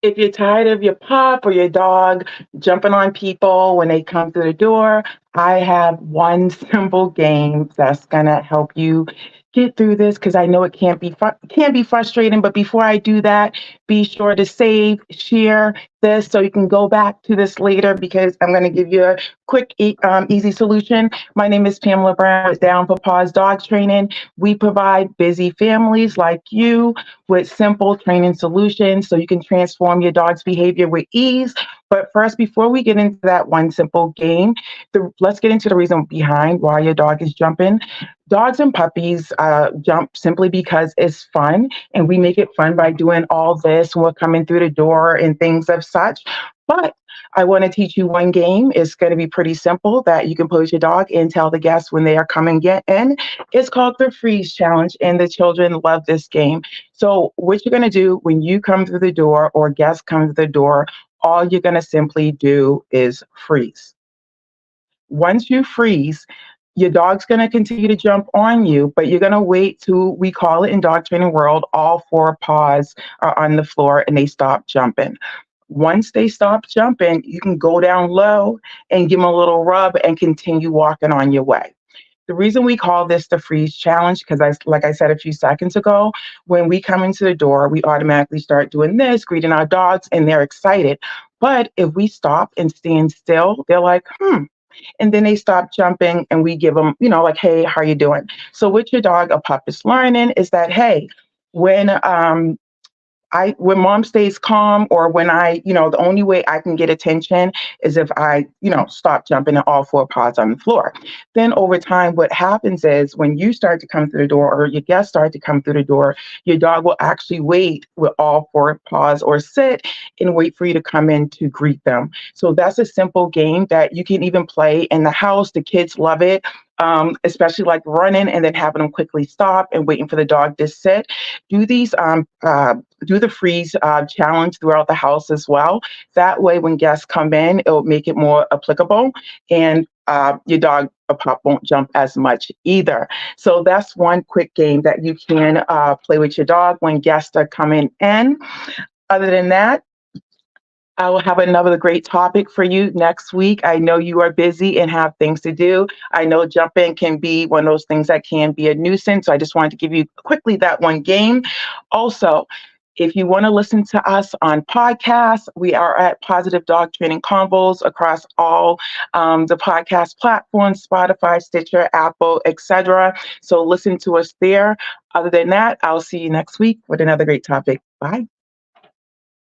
If you're tired of your pup or your dog jumping on people when they come through the door, I have one simple game that's gonna help you get through this because I know it can be frustrating. But before I do that, be sure to save, share this so you can go back to this later because I'm gonna give you a quick, easy solution. My name is Pamela Brown with Down for Paws Dog Training. We provide busy families like you with simple training solutions so you can transform your dog's behavior with ease. But first, before we get into that one simple game, let's get into the reason behind why your dog is jumping. Dogs and puppies jump simply because it's fun, and we make it fun by doing all this when we're coming through the door and things of such. But I want to teach you one game. It's going to be pretty simple that you can play with your dog and tell the guests when they are coming get in. It's called the Freeze Challenge, and the children love this game. So, what you're going to do when you come through the door or guests come through the door, all you're going to simply do is freeze. Once you freeze, your dog's going to continue to jump on you, but you're going to wait till we call it in dog training world, all four paws are on the floor and they stop jumping. Once they stop jumping, you can go down low and give them a little rub and continue walking on your way. The reason we call this the freeze challenge, because like I said a few seconds ago, when we come into the door, we automatically start doing this, greeting our dogs, and they're excited. But if we stop and stand still, they're like, and then they stop jumping and we give them, like, hey, how are you doing? So with your dog, a pup is learning is that, hey, when when mom stays calm or when the only way I can get attention is if I, stop jumping and all four paws on the floor. Then over time, what happens is when you start to come through the door or your guests start to come through the door, your dog will actually wait with all four paws or sit and wait for you to come in to greet them. So that's a simple game that you can even play in the house. The kids love it. Especially like running and then having them quickly stop and waiting for the dog to sit. Do these do the freeze challenge throughout the house as well. That way, when guests come in, it'll make it more applicable, and your dog or pup won't jump as much either. So that's one quick game that you can play with your dog when guests are coming in. Other than that, I will have another great topic for you next week. I know you are busy and have things to do. I know jumping can be one of those things that can be a nuisance. So I just wanted to give you quickly that one game. Also, if you want to listen to us on podcasts, we are at Positive Dog Training Convos across all the podcast platforms, Spotify, Stitcher, Apple, etc. So listen to us there. Other than that, I'll see you next week with another great topic. Bye.